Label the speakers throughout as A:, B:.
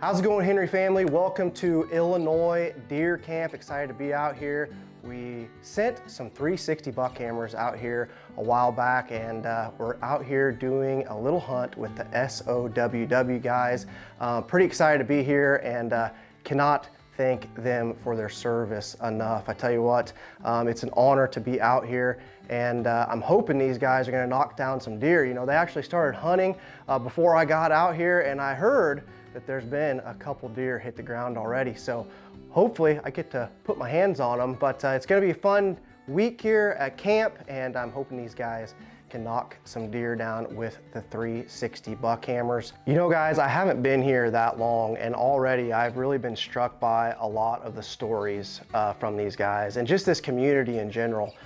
A: How's it going, Henry family? Welcome to Illinois Deer Camp. Excited to be out here. We sent some 360 buck cameras out here a while back, and we're out here doing a little hunt with the SOWW guys. Pretty excited to be here, and cannot thank them for their service enough. I tell you what, it's an honor to be out here, and I'm hoping these guys are gonna knock down some deer. You know, they actually started hunting before I got out here, and I heard that there's been a couple deer hit the ground already. So hopefully I get to put my hands on them, but it's gonna be a fun week here at camp, and I'm hoping these guys can knock some deer down with the 360 buck hammers. You know, guys, I haven't been here that long, and already I've really been struck by a lot of the stories from these guys and just this community in general.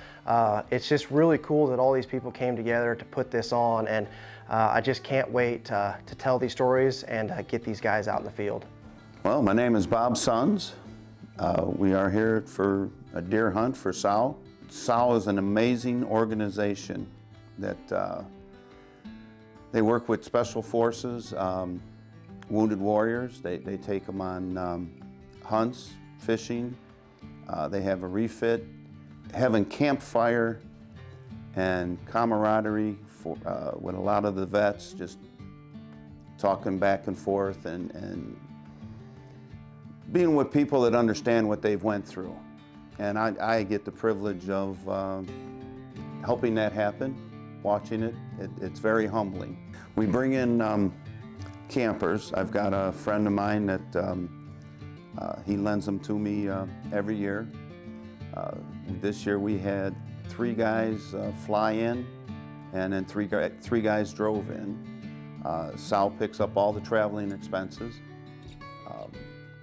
A: It's just really cool that all these people came together to put this on, and I just can't wait to tell these stories and get these guys out in the field.
B: Well, my name is Bob Sons. We are here for a deer hunt for SOW. SOW is an amazing organization that they work with special forces, wounded warriors. They take them on hunts, fishing. They have a refit, having campfire and camaraderie with a lot of the vets, just talking back and forth and being with people that understand what they've went through. And I get the privilege of helping that happen, watching it. It's very humbling. We bring in campers. I've got a friend of mine that he lends them to me every year. This year we had 3 guys fly in, and then three guys drove in. Sal picks up all the traveling expenses.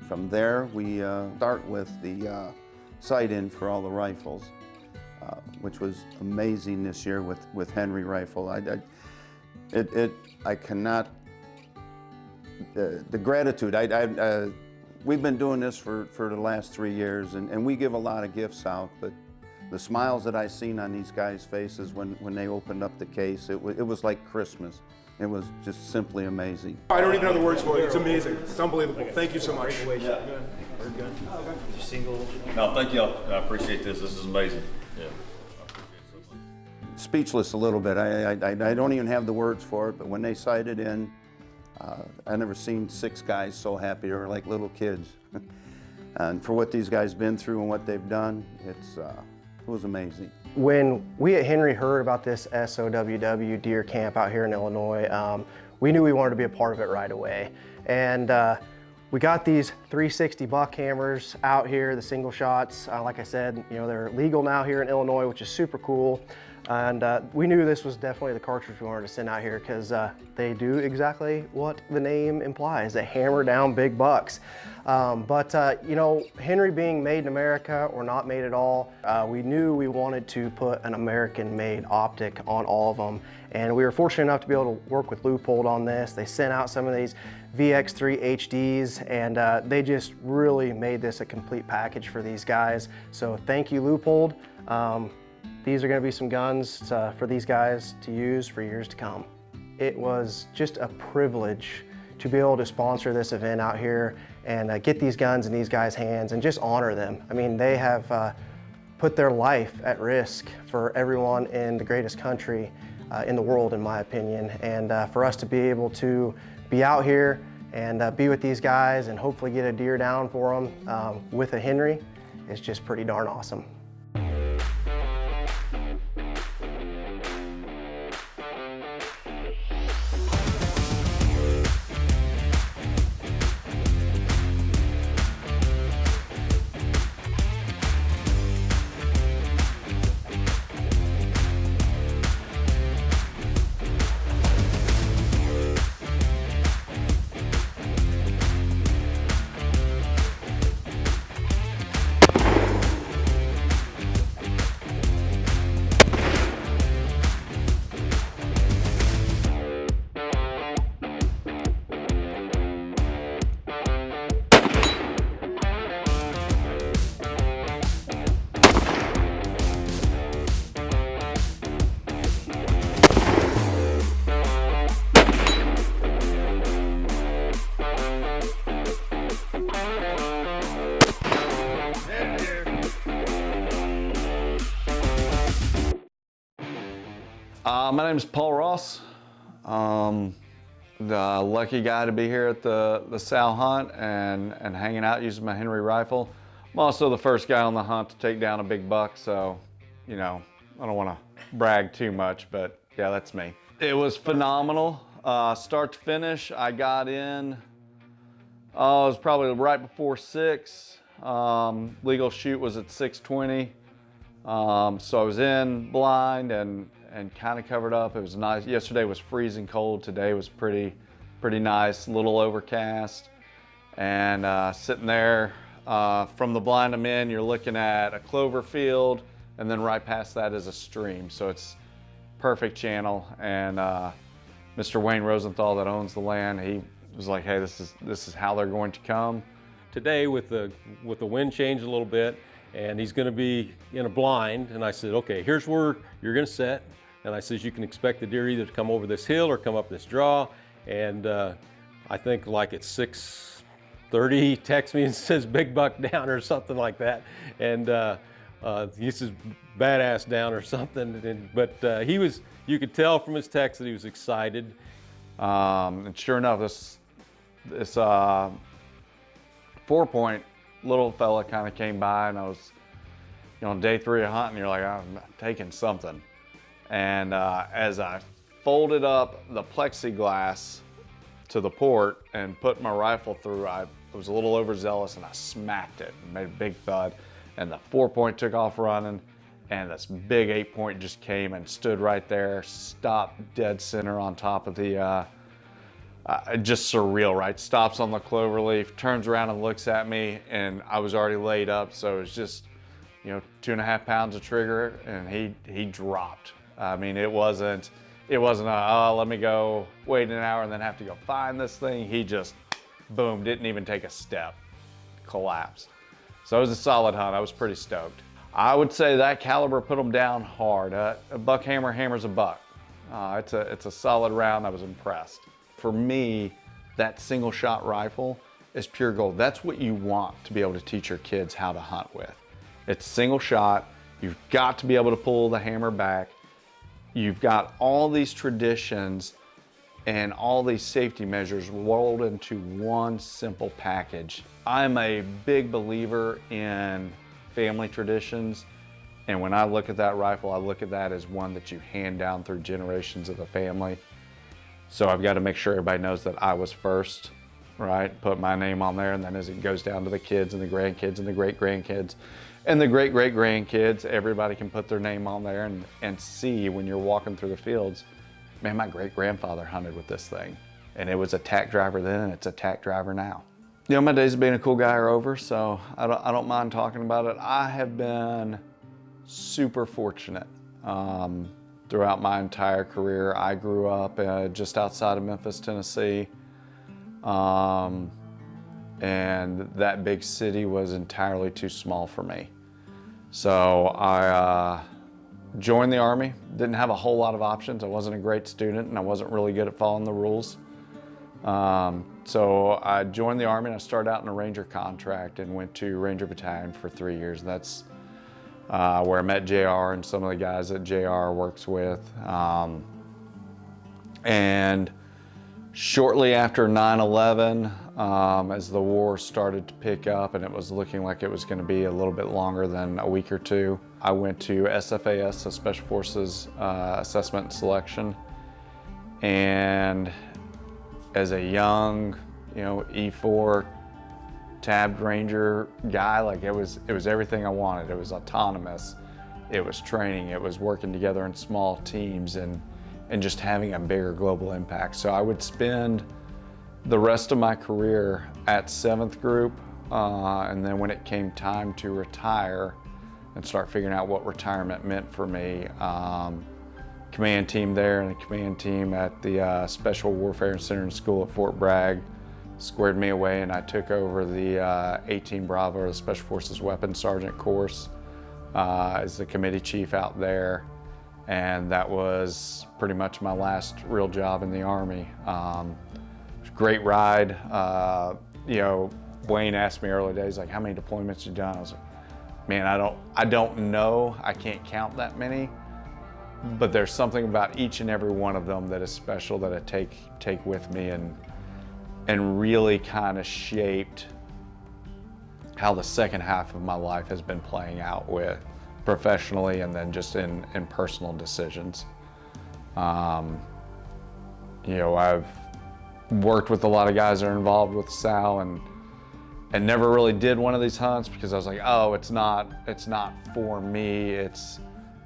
B: From there, we start with the sight-in for all the rifles, which was amazing this year with Henry rifle. I cannot, the gratitude. We've been doing this for the last 3 years, and we give a lot of gifts out, but the smiles that I seen on these guys' faces when they opened up the case, it was like Christmas. It was just simply amazing.
C: I don't even know the words for it. It's amazing. It's unbelievable. Thank you so much.
D: Yeah. We're good. Single.
E: No, thank y'all. I appreciate this. This is amazing. Yeah.
B: Speechless a little bit. I don't even have the words for it, but when they sighted in, I never seen 6 guys so happy. They were like little kids. And for what these guys been through and what they've done, it was amazing.
A: When we at Henry heard about this SOWW deer camp out here in Illinois, we knew we wanted to be a part of it right away. And we got these 360 buck hammers out here, the single shots. Like I said, you know, they're legal now here in Illinois, which is super cool. And we knew this was definitely the cartridge we wanted to send out here, because they do exactly what the name implies. They hammer down big bucks. You know, Henry being made in America or not made at all, we knew we wanted to put an American-made optic on all of them. And we were fortunate enough to be able to work with Leupold on this. They sent out some of these VX3 HDs, and they just really made this a complete package for these guys. So thank you, Leupold. These are going to be some guns for these guys to use for years to come. It was just a privilege to be able to sponsor this event out here and get these guns in these guys' hands and just honor them. I mean, they have put their life at risk for everyone in the greatest country in the world, in my opinion. And for us to be able to be out here and be with these guys and hopefully get a deer down for them with a Henry is just pretty darn awesome.
F: My name is Paul Ross. The lucky guy to be here at the sow hunt and hanging out using my Henry rifle. I'm also the first guy on the hunt to take down a big buck, so, you know, I don't want to brag too much, but yeah, that's me. It was phenomenal. Start to finish, I got in, it was probably right before 6. Legal shoot was at 6:20. So I was in blind and kind of covered up. It was nice. Yesterday was freezing cold. Today was pretty nice, little overcast. And sitting there from the blind I'm in, you're looking at a clover field, and then right past that is a stream. So it's perfect channel. And Mr. Wayne Rosenthal that owns the land, he was like, hey, this is how they're going to come.
G: Today with the wind change a little bit, and he's going to be in a blind, and I said, okay, here's where you're going to set. And I says, you can expect the deer either to come over this hill or come up this draw. And I think like at 6:30, he texts me and says, big buck down or something like that. And he says, badass down or something. But you could tell from his text that he was excited.
F: And sure enough, this 4-point little fella kind of came by, and I was, you know, on day 3 of hunting, you're like, I'm taking something. And as I folded up the plexiglass to the port and put my rifle through, I was a little overzealous and I smacked it and made a big thud. And the 4-point took off running, and this big 8-point just came and stood right there, stopped dead center on top of the, just surreal, right? Stops on the clover leaf, turns around and looks at me, and I was already laid up, so it was just, you know, 2.5 pounds of trigger, and he dropped. I mean, it wasn't let me go wait an hour and then have to go find this thing. He just, boom, didn't even take a step, collapsed. So it was a solid hunt. I was pretty stoked. I would say that caliber put them down hard. A buck hammer hammers a buck. It's a solid round. I was impressed. For me, that single shot rifle is pure gold. That's what you want to be able to teach your kids how to hunt with. It's single shot. You've got to be able to pull the hammer back. You've got all these traditions and all these safety measures rolled into one simple package. I'm a big believer in family traditions, and when I look at that rifle, I look at that as one that you hand down through generations of the family. So I've got to make sure everybody knows that I was first, right? Put my name on there, and then as it goes down to the kids and the grandkids and the great-grandkids and the great-great-grandkids, everybody can put their name on there and see when you're walking through the fields, man, my great-grandfather hunted with this thing. And it was a tack driver then, and it's a tack driver now. You know, my days of being a cool guy are over, so I don't mind talking about it. I have been super fortunate throughout my entire career. I grew up just outside of Memphis, Tennessee. And that big city was entirely too small for me. So I joined the Army. Didn't have a whole lot of options. I wasn't a great student, and I wasn't really good at following the rules. So I joined the Army, and I started out in a Ranger contract and went to Ranger Battalion for 3 years. That's where I met JR and some of the guys that JR works with. And shortly after 9/11, as the war started to pick up and it was looking like it was going to be a little bit longer than a week or two, I went to SFAS, so Special Forces Assessment and Selection. And as a young, you know, E4 tabbed Ranger guy, like it was everything I wanted. It was autonomous, it was training, it was working together in small teams and just having a bigger global impact. So I would spend the rest of my career at 7th Group, and then when it came time to retire and start figuring out what retirement meant for me, command team there and a command team at the Special Warfare Center and School at Fort Bragg squared me away, and I took over the 18 Bravo, the Special Forces Weapons Sergeant course, as the committee chief out there. And that was pretty much my last real job in the Army. It was a great ride. You know, Wayne asked me early days, like, how many deployments you done? I was like, man, I don't know. I can't count that many. but there's something about each and every one of them that is special that I take with me and really kind of shaped how the second half of my life has been playing out with professionally and then just in personal decisions. You know, I've worked with a lot of guys that are involved with Sal and never really did one of these hunts because I was like, oh, it's not for me.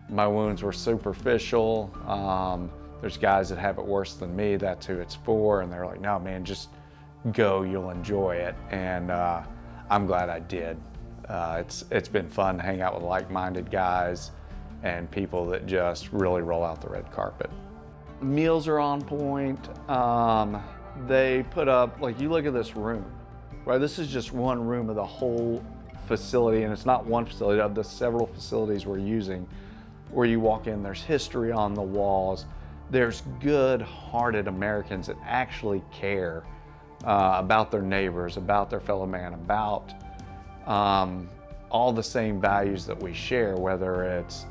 F: My wounds were superficial. There's guys that have it worse than me. That's who it's for. And they're like, no, man, just go. You'll enjoy it. And I'm glad I did. It's been fun to hang out with like-minded guys and people that just really roll out the red carpet. Meals are on point. They put up, like, you look at this room, right? This is just one room of the whole facility, and it's not one facility, of the several facilities we're using. Where you walk in, there's history on the walls. There's good-hearted Americans that actually care about their neighbors, about their fellow man, about all the same values that we share, whether it's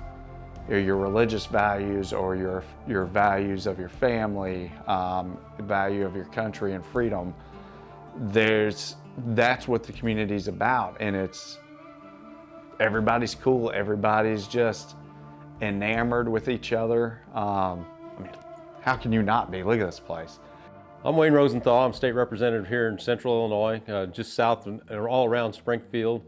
F: your religious values or your values of your family, value of your country and freedom. That's what the community's about, and everybody's cool. Everybody's just enamored with each other. I mean, how can you not be? Look at this place.
G: I'm Wayne Rosenthal. I'm state representative here in Central Illinois, just south and all around Springfield.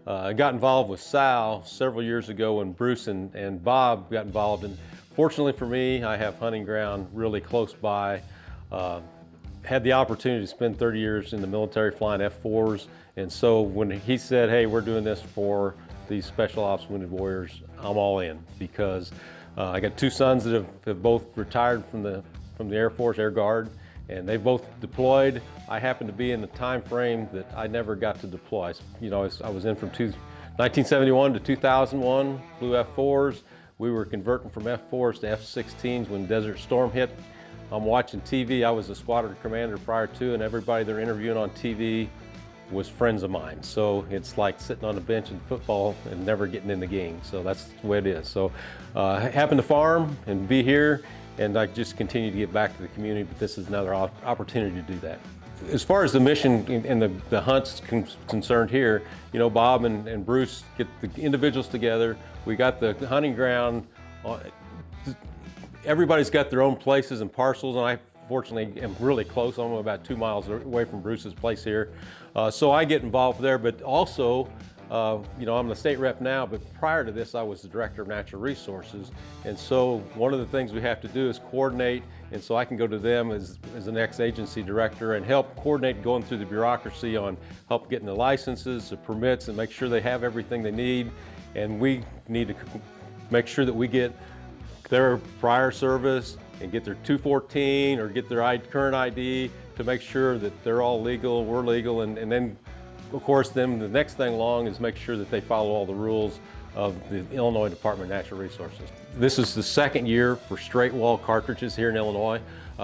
G: I got involved with Sal several years ago when Bruce and Bob got involved. And fortunately for me, I have hunting ground really close by. Had the opportunity to spend 30 years in the military flying F-4s. And so when he said, hey, we're doing this for these Special Ops Wounded Warriors, I'm all in, because I got two sons that have both retired from the Air Force, Air Guard, and they both deployed. I happened to be in the time frame that I never got to deploy. You know, I was in from 1971 to 2001, flew F-4s. We were converting from F-4s to F-16s when Desert Storm hit. I'm watching TV. I was a squadron commander prior to, and everybody they're interviewing on TV was friends of mine. So it's like sitting on the bench in football and never getting in the game. So that's the way it is. So I happened to farm and be here, and I just continue to get back to the community, but this is another opportunity to do that. As far as the mission and the hunts concerned here, you know, Bob and Bruce get the individuals together. We got the hunting ground. Everybody's got their own places and parcels, and I fortunately am really close. I'm about 2 miles away from Bruce's place here. So I get involved there, but also, you know, I'm the state rep now, but prior to this, I was the director of natural resources. And so one of the things we have to do is coordinate, and so I can go to them as an ex-agency director and help coordinate going through the bureaucracy on help getting the licenses, the permits, and make sure they have everything they need. And we need to make sure that we get their prior service and get their 214 or get their current ID to make sure that they're all legal, we're legal, and then of course then the next thing along is make sure that they follow all the rules of the Illinois Department of Natural Resources. This is the second year for straight wall cartridges here in Illinois.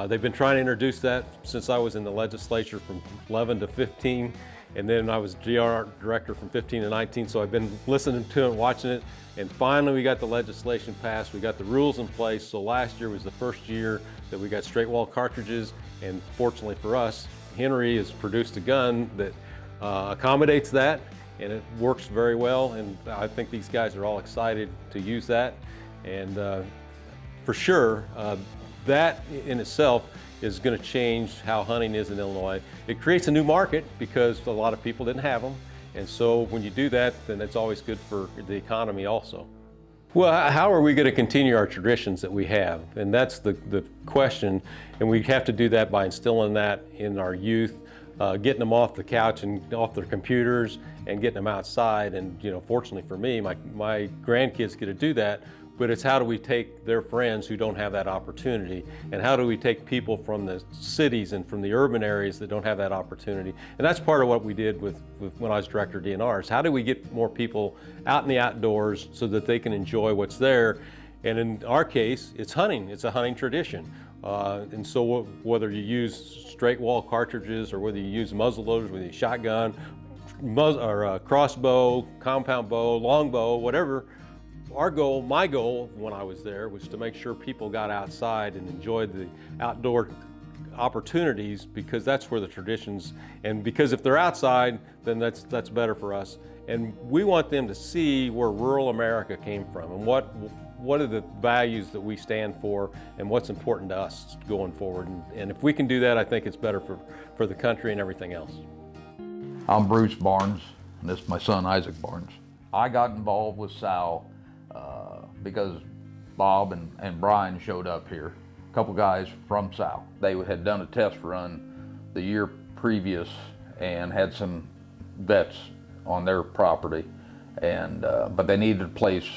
G: They've been trying to introduce that since I was in the legislature from 11 to 15, and then I was GR director from 15 to 19, so I've been listening to it, watching it, and finally we got the legislation passed, we got the rules in place. So last year was the first year that we got straight wall cartridges, and fortunately for us, Henry has produced a gun that accommodates that, and it works very well, and I think these guys are all excited to use that. And for sure, that in itself is going to change how hunting is in Illinois. It creates a new market because a lot of people didn't have them, and so when you do that, then it's always good for the economy also. Well, how are we going to continue our traditions that we have? And that's the question, and we have to do that by instilling that in our youth, getting them off the couch and off their computers and getting them outside. And you know, fortunately for me, my grandkids get to do that, but it's how do we take their friends who don't have that opportunity, and how do we take people from the cities and from the urban areas that don't have that opportunity? And that's part of what we did with when I was director of DNRs. How do we get more people out in the outdoors so that they can enjoy what's there? And in our case, it's hunting. It's a hunting tradition. And so whether you use straight wall cartridges or whether you use muzzle loaders, whether you shotgun, crossbow, compound bow, longbow, whatever, my goal when I was there was to make sure people got outside and enjoyed the outdoor opportunities, because that's where the traditions, and because if they're outside, then that's better for us. And we want them to see where rural America came from and what are the values that we stand for and what's important to us going forward. And if we can do that, I think it's better for the country and everything else.
H: I'm Bruce Barnes, and this is my son Isaac Barnes. I got involved with Sal because Bob and Brian showed up here, a couple guys from Sal. They had done a test run the year previous and had some vets on their property, and but they needed a place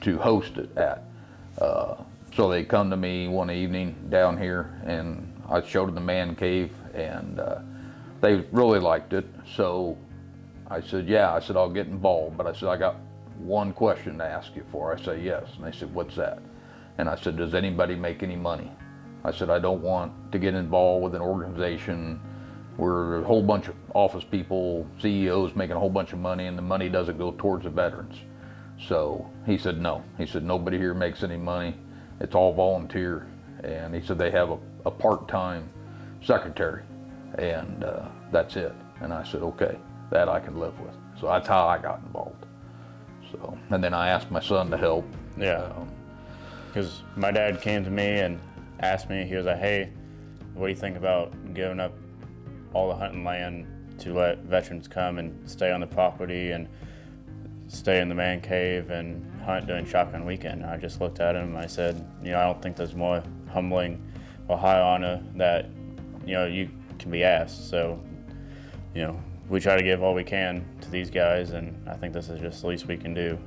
H: to host it at. So they come to me one evening down here, and I showed them the man cave, and they really liked it. So I said, yeah, I said, I'll get involved, but I said, I got one question to ask you for. I said, yes. And they said, what's that? And I said, does anybody make any money? I said, I don't want to get involved with an organization where a whole bunch of office people, CEOs making a whole bunch of money, and the money doesn't go towards the veterans. So he said, no. He said, nobody here makes any money. It's all volunteer. And he said they have a part-time secretary, and that's it. And I said, okay, that I can live with. So that's how I got involved. So, and then I asked my son to help.
D: Yeah. Because my dad came to me and asked me, he was like, hey, what do you think about giving up all the hunting land to let veterans come and stay on the property and stay in the man cave and hunt during shotgun weekend? And I just looked at him and I said, I don't think there's more humbling or high honor that, you can be asked. So, we try to give all we can to these guys, and I think this is just the least we can do.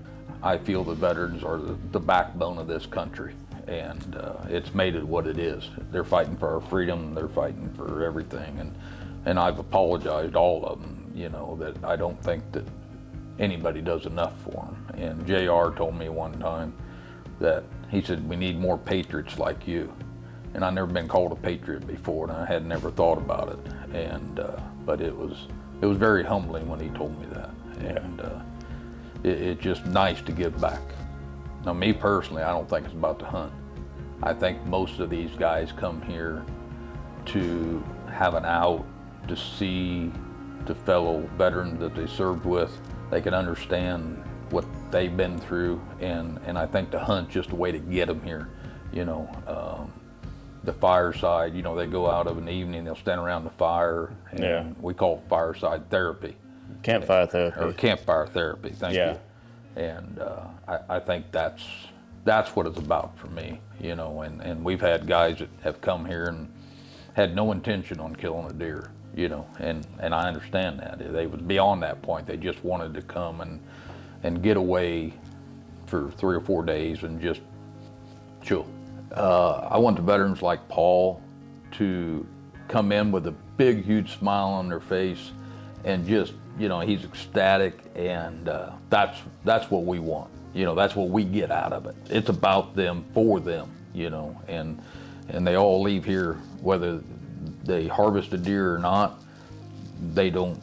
H: I feel the veterans are the backbone of this country, and it's made it what it is. They're fighting for our freedom, they're fighting for everything, and I've apologized to all of them, that I don't think that anybody does enough for them. And JR told me one time that he said, we need more patriots like you. And I've never been called a patriot before, and I had never thought about it. And but it was very humbling when he told me that. And it's just nice to give back. Now, me personally, I don't think it's about the hunt. I think most of these guys come here to have an out, to see the fellow veterans that they served with. They can understand what they've been through, and I think the hunt's just a way to get them here. The fireside, they go out of an evening, they'll stand around the fire, and we call it fireside therapy.
D: Campfire therapy.
H: Or campfire therapy, thank you. And I think that's what it's about for me, and we've had guys that have come here and had no intention on killing a deer, and I understand that. They was beyond that point. They just wanted to come and get away for 3 or 4 days and just chill. I want the veterans like Paul to come in with a big, huge smile on their face and just, he's ecstatic, and that's what we want. That's what we get out of it. It's about them, for them, and they all leave here, whether they harvest a deer or not, they don't,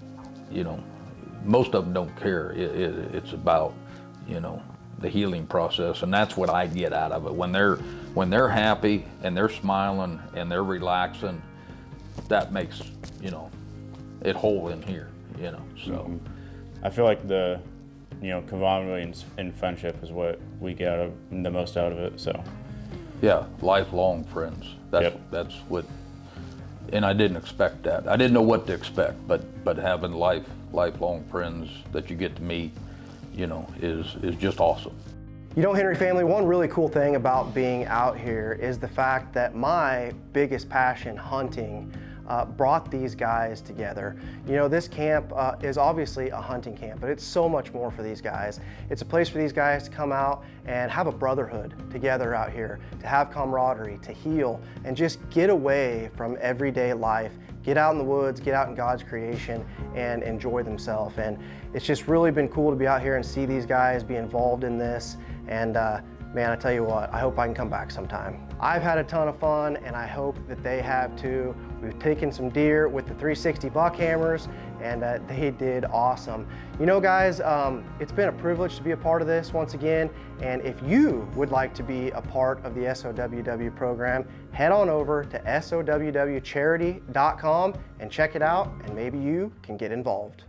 H: most of them don't care. It's about, the healing process, and that's what I get out of it. When they're happy and they're smiling and they're relaxing, that makes, it whole in here, so.
D: I feel like the, camaraderie and friendship is what we get the most out of it, so.
H: Yeah, lifelong friends. That's what, and I didn't expect that. I didn't know what to expect, but having lifelong friends that you get to meet, is just awesome.
A: Henry family, one really cool thing about being out here is the fact that my biggest passion, hunting, brought these guys together. This camp is obviously a hunting camp, but it's so much more for these guys. It's a place for these guys to come out and have a brotherhood together out here, to have camaraderie, to heal, and just get away from everyday life, get out in the woods, get out in God's creation, and enjoy themselves. And it's just really been cool to be out here and see these guys be involved in this. And man, I tell you what, I hope I can come back sometime. I've had a ton of fun, and I hope that they have too. We've taken some deer with the 360 buck hammers, and they did awesome. You know, guys, it's been a privilege to be a part of this once again, and if you would like to be a part of the SOWW program, head on over to SOWWcharity.com and check it out, and maybe you can get involved.